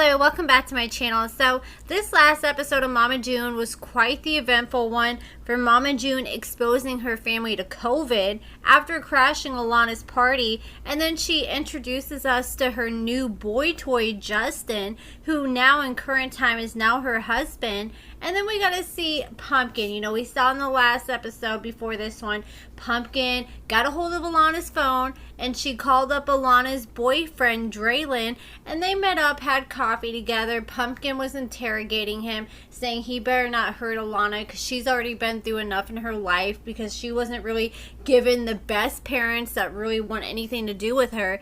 Hello, welcome back to my channel. So this last episode of Mama June was quite the eventful one for Mama June exposing her family to COVID after crashing Alana's party, and then she introduces us to her new boy toy Justin, who now in current time is now her husband. And then we got to see Pumpkin. You know, we saw in the last episode before this one, Pumpkin got a hold of Alana's phone and she called up Alana's boyfriend Draylon, and they met up, had coffee together. Pumpkin was interrogating him, saying he better not hurt Alana because she's already been through enough in her life, because she wasn't really given the best parents that really want anything to do with her.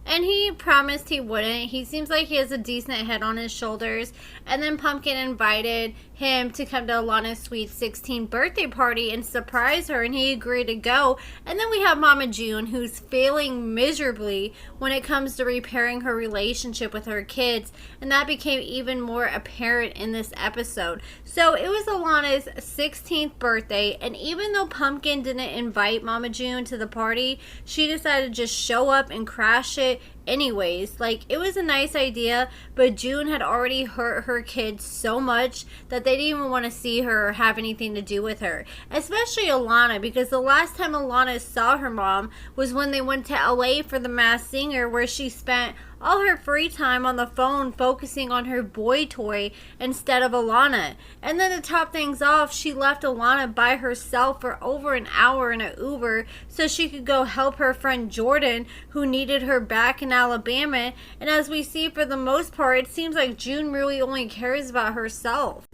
And he promised he wouldn't. He seems like he has a decent head on his shoulders. And then Pumpkin invited him to come to Alana's sweet 16th birthday party and surprise her, and he agreed to go. And then we have Mama June, who's failing miserably when it comes to repairing her relationship with her kids, and that became even more apparent in this episode. So it was Alana's 16th birthday, and even though Pumpkin didn't invite Mama June to the party, she decided to just show up and crash it anyways. Like, it was a nice idea, but June had already hurt her kids so much that they didn't even want to see her or have anything to do with her, especially Alana, because the last time Alana saw her mom was when they went to LA for the Masked Singer, where she spent all her free time on the phone focusing on her boy toy instead of Alana. And then to top things off, she left Alana by herself for over an hour in an Uber so she could go help her friend Jordan, who needed her back in Alabama. And as we see, for the most part, it seems like June really only cares about herself.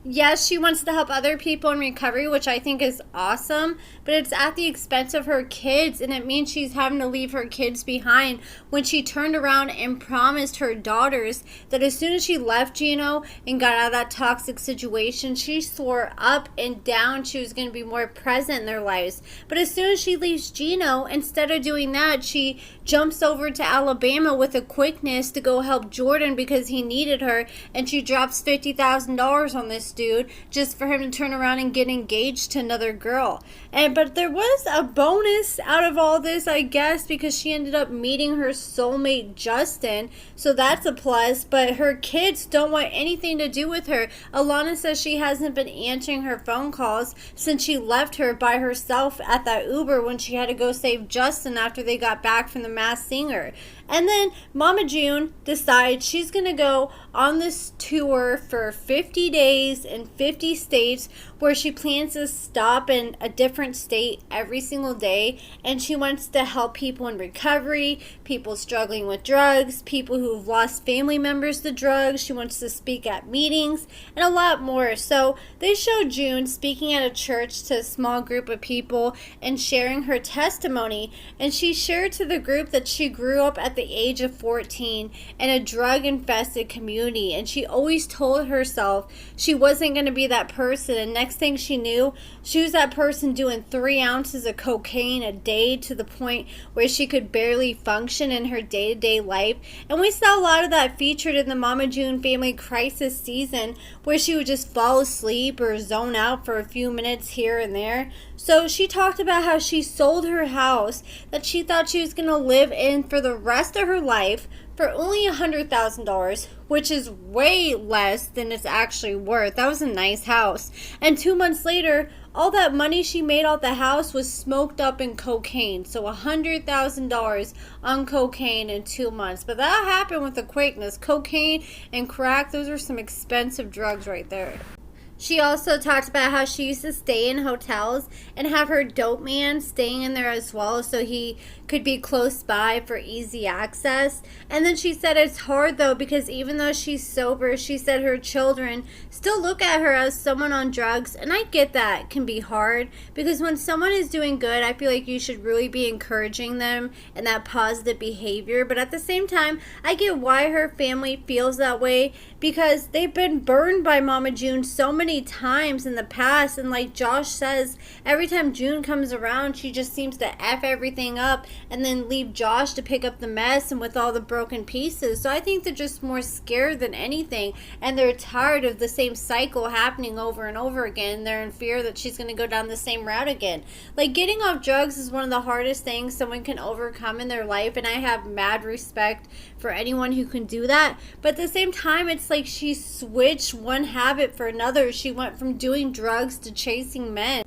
Yes, she wants to help other people in recovery, which I think is awesome, but it's at the expense of her kids, and it means she's having to leave her kids behind when she turned around and promised her daughters that as soon as she left Gino and got out of that toxic situation, she swore up and down she was going to be more present in their lives. But as soon as she leaves Gino, instead of doing that, she jumps over to Alabama with a quickness to go help Jordan because he needed her, and she drops $50,000 on this dude just for him to turn around and get engaged to another girl. But there was a bonus out of all this, I guess, because she ended up meeting her soulmate Justin, so that's a plus. But her kids don't want anything to do with her. Alana says she hasn't been answering her phone calls since she left her by herself at that Uber when she had to go save Justin after they got back from the Masked Singer. And then Mama June decides she's going to go on this tour for 50 days in 50 states, where she plans to stop in a different state every single day. And she wants to help people in recovery, people struggling with drugs, people who've lost family members to drugs. She wants to speak at meetings and a lot more. So they show June speaking at a church to a small group of people and sharing her testimony. And she shared to the group that she grew up at the age of 14 in a drug-infested community, and she always told herself she wasn't going to be that person, and next thing she knew, she was that person doing 3 ounces of cocaine a day to the point where she could barely function in her day-to-day life. And we saw a lot of that featured in the Mama June Family Crisis season, where she would just fall asleep or zone out for a few minutes here and there. So she talked about how she sold her house that she thought she was going to live in for the rest of her life for only $100,000, which is way less than it's actually worth. That was a nice house. And 2 months later, all that money she made off the house was smoked up in cocaine. So $100,000 on cocaine in 2 months. But that happened with a quickness. Cocaine and crack, those are some expensive drugs right there. She also talked about how she used to stay in hotels and have her dope man staying in there as well so he could be close by for easy access. And then she said it's hard though, because even though she's sober, she said her children still look at her as someone on drugs. And I get that it can be hard, because when someone is doing good, I feel like you should really be encouraging them and that positive behavior. But at the same time, I get why her family feels that way, because they've been burned by Mama June so many many times in the past, and like Josh says, every time June comes around, she just seems to F everything up and then leave Josh to pick up the mess and with all the broken pieces. So I think they're just more scared than anything, and they're tired of the same cycle happening over and over again. They're in fear that she's going to go down the same route again. Like, getting off drugs is one of the hardest things someone can overcome in their life, and I have mad respect for anyone who can do that. But at the same time, it's like she switched one habit for another. She went from doing drugs to chasing men.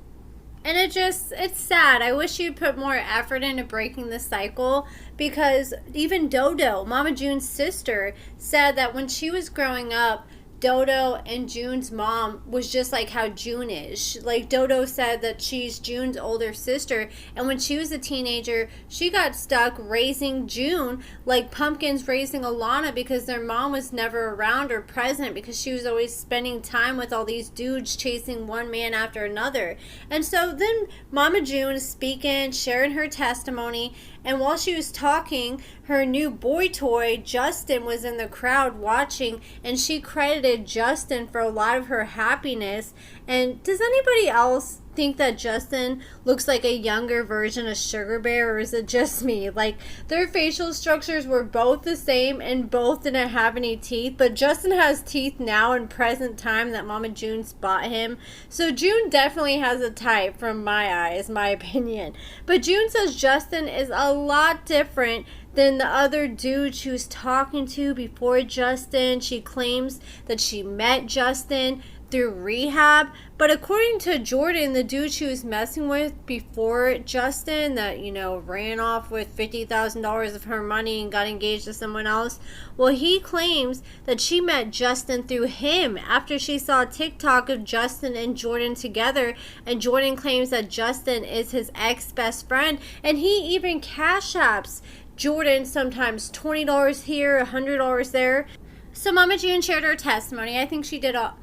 And it's sad. I wish you'd put more effort into breaking the cycle, because even Dodo, Mama June's sister, said that when she was growing up, Dodo and June's mom was just like how June is. Like, Dodo said that she's June's older sister, and when she was a teenager, she got stuck raising June like Pumpkin's raising Alana, because their mom was never around or present, because she was always spending time with all these dudes chasing one man after another. And so then Mama June is speaking, sharing her testimony, and while she was talking, her new boy toy, Justin, was in the crowd watching, and she credited Justin for a lot of her happiness. And does anybody else think that Justin looks like a younger version of Sugar Bear, or is it just me? Like, their facial structures were both the same and both didn't have any teeth, but Justin has teeth now in present time that Mama June's bought him. So June definitely has a type from my eyes, my opinion. But June says Justin is a lot different than the other dude she was talking to before Justin. She claims that she met Justin through rehab, but according to Jordan, the dude she was messing with before Justin, that, you know, ran off with $50,000 of her money and got engaged to someone else, well, he claims that she met Justin through him after she saw a TikTok of Justin and Jordan together, and Jordan claims that Justin is his ex-best friend, and he even cash apps Jordan sometimes $20 here, $100 there. So Mama June shared her testimony. I think she did a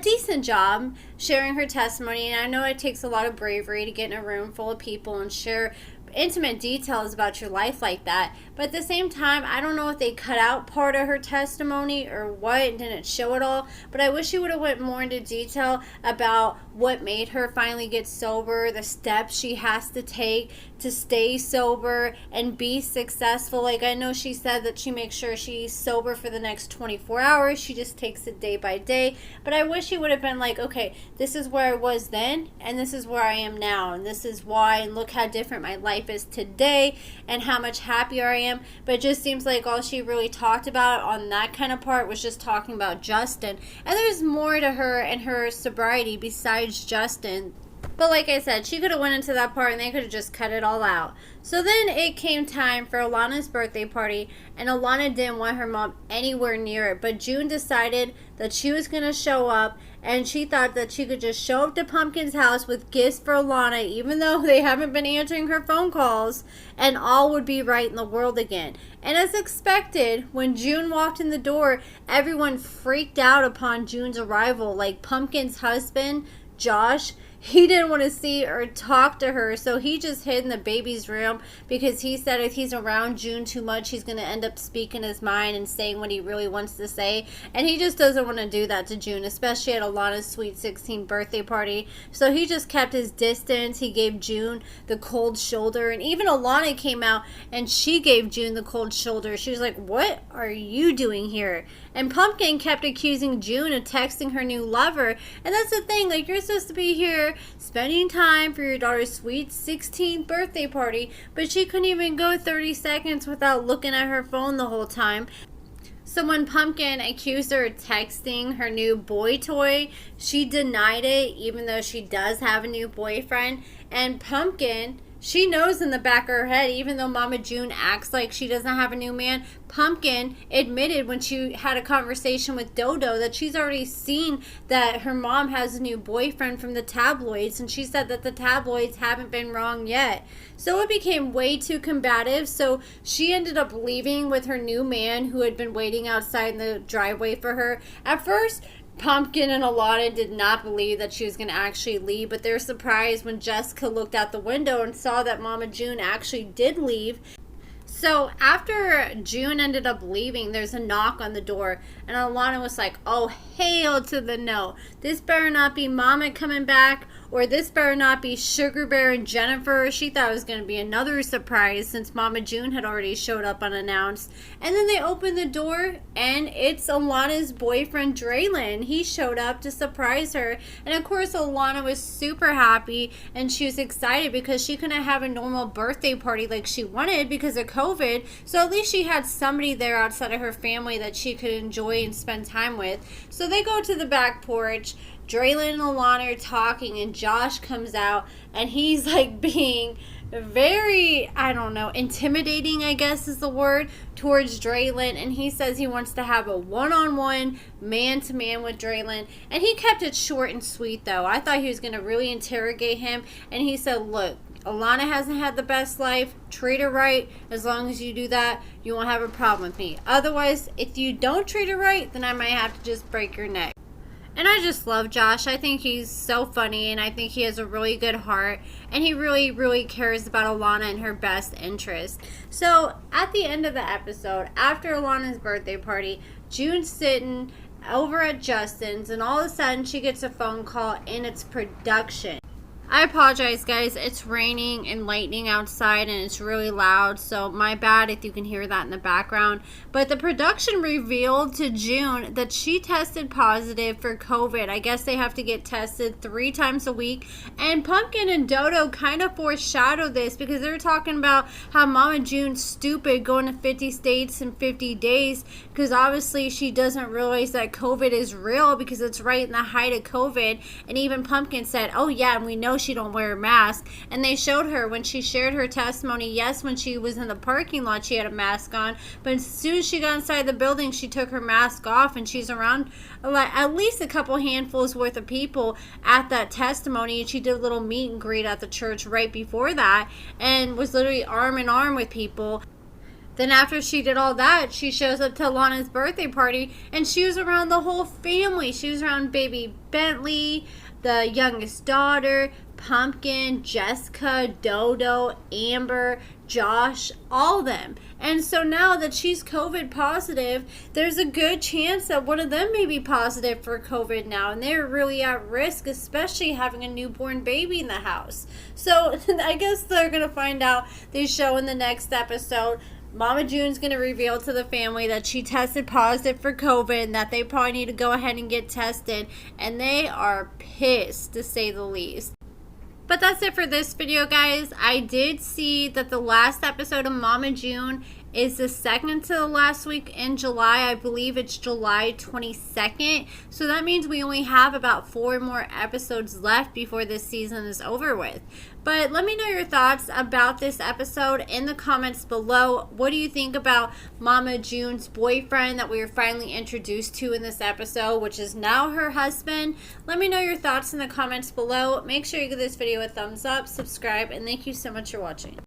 decent job sharing her testimony, and I know it takes a lot of bravery to get in a room full of people and share intimate details about your life like that. But at the same time, I don't know if they cut out part of her testimony or what and didn't show it all, but I wish she would have went more into detail about what made her finally get sober, the steps she has to take to stay sober and be successful. Like, I know she said that she makes sure she's sober for the next 24 hours. She just takes it day by day. But I wish she would have been like, okay, this is where I was then, and this is where I am now, and this is why, and look how different my life is today, and how much happier I am. But it just seems like all she really talked about on that kind of part was just talking about Justin. And there's more to her and her sobriety besides Justin. But like I said, she could have went into that part and they could have just cut it all out. So then it came time for Alana's birthday party, and Alana didn't want her mom anywhere near it. But June decided that she was going to show up, and she thought that she could just show up to Pumpkin's house with gifts for Alana, even though they haven't been answering her phone calls, and all would be right in the world again. And as expected, when June walked in the door, everyone freaked out upon June's arrival. Like, Pumpkin's husband, Josh, he didn't want to see or talk to her, so he just hid in the baby's room, because he said if he's around June too much, he's going to end up speaking his mind and saying what he really wants to say. And he just doesn't want to do that to June, especially at Alana's sweet 16 birthday party. So he just kept his distance. He gave June the cold shoulder, and even Alana came out and she gave June the cold shoulder. She was like, "What are you doing here?" And Pumpkin kept accusing June of texting her new lover. And that's the thing, like, you're supposed to be here spending time for your daughter's sweet 16th birthday party, but she couldn't even go 30 seconds without looking at her phone the whole time. So when Pumpkin accused her of texting her new boy toy, she denied it, even though she does have a new boyfriend. And Pumpkin, she knows in the back of her head, even though Mama June acts like she doesn't have a new man, Pumpkin admitted when she had a conversation with Dodo that she's already seen that her mom has a new boyfriend from the tabloids, and she said that the tabloids haven't been wrong yet. So it became way too combative, so she ended up leaving with her new man, who had been waiting outside in the driveway for her. At first, Pumpkin and Alana did not believe that she was going to actually leave, but they were surprised when Jessica looked out the window and saw that Mama June actually did leave. So after June ended up leaving, there's a knock on the door, and Alana was like, oh, hail to the no. This better not be Mama coming back, or this better not be Sugar Bear and Jennifer. She thought it was going to be another surprise since Mama June had already showed up unannounced. And then they opened the door, and it's Alana's boyfriend, Draylon. He showed up to surprise her. And of course, Alana was super happy, and she was excited because she couldn't have a normal birthday party like she wanted because of COVID. So at least she had somebody there outside of her family that she could enjoy and spend time with. So they go to the back porch. Draylon and Alana are talking, and Josh comes out, and he's like being very, I don't know, intimidating, I guess is the word, towards Draylon. And he says he wants to have a one-on-one, man-to-man with Draylon. And he kept it short and sweet, though. I thought he was going to really interrogate him. And he said, look, Alana hasn't had the best life. Treat her right. As long as you do that, you won't have a problem with me. Otherwise, if you don't treat her right, then I might have to just break your neck. And I just love Josh. I think he's so funny, and I think he has a really good heart, and he really, really cares about Alana and her best interest. So at the end of the episode, after Alana's birthday party, June's sitting over at Justin's, and all of a sudden she gets a phone call, and it's production. I apologize, guys. It's raining and lightning outside, and it's really loud, so my bad if you can hear that in the background. But the production revealed to June that she tested positive for COVID. I guess they have to get tested 3 times a week. And Pumpkin and Dodo kind of foreshadowed this because they were talking about how Mama June's stupid going to 50 states in 50 days because obviously she doesn't realize that COVID is real because it's right in the height of COVID. And even Pumpkin said, oh yeah, and we know she don't wear a mask. And they showed her when she shared her testimony. Yes, when she was in the parking lot she had a mask on, but as soon as she got inside the building she took her mask off, and she's around at least a couple handfuls worth of people at that testimony. And she did a little meet and greet at the church right before that and was literally arm in arm with people. Then after she did all that, she shows up to Alana's birthday party, and she was around the whole family. She was around baby Bentley, the youngest daughter, Pumpkin, Jessica, Dodo, Amber, Josh, all of them. And so now that she's COVID positive, there's a good chance that one of them may be positive for COVID now, and they're really at risk, especially having a newborn baby in the house. So I guess they're going to find out. They show in the next episode. Mama June's going to reveal to the family that she tested positive for COVID and that they probably need to go ahead and get tested. And they are pissed, to say the least. But that's it for this video, guys. I did see that the last episode of Mama June is the second to the last week in July. I believe it's July 22nd. So that means we only have about 4 more episodes left before this season is over with. But let me know your thoughts about this episode in the comments below. What do you think about Mama June's boyfriend that we were finally introduced to in this episode, which is now her husband? Let me know your thoughts in the comments below. Make sure you give this video a thumbs up, subscribe, and thank you so much for watching.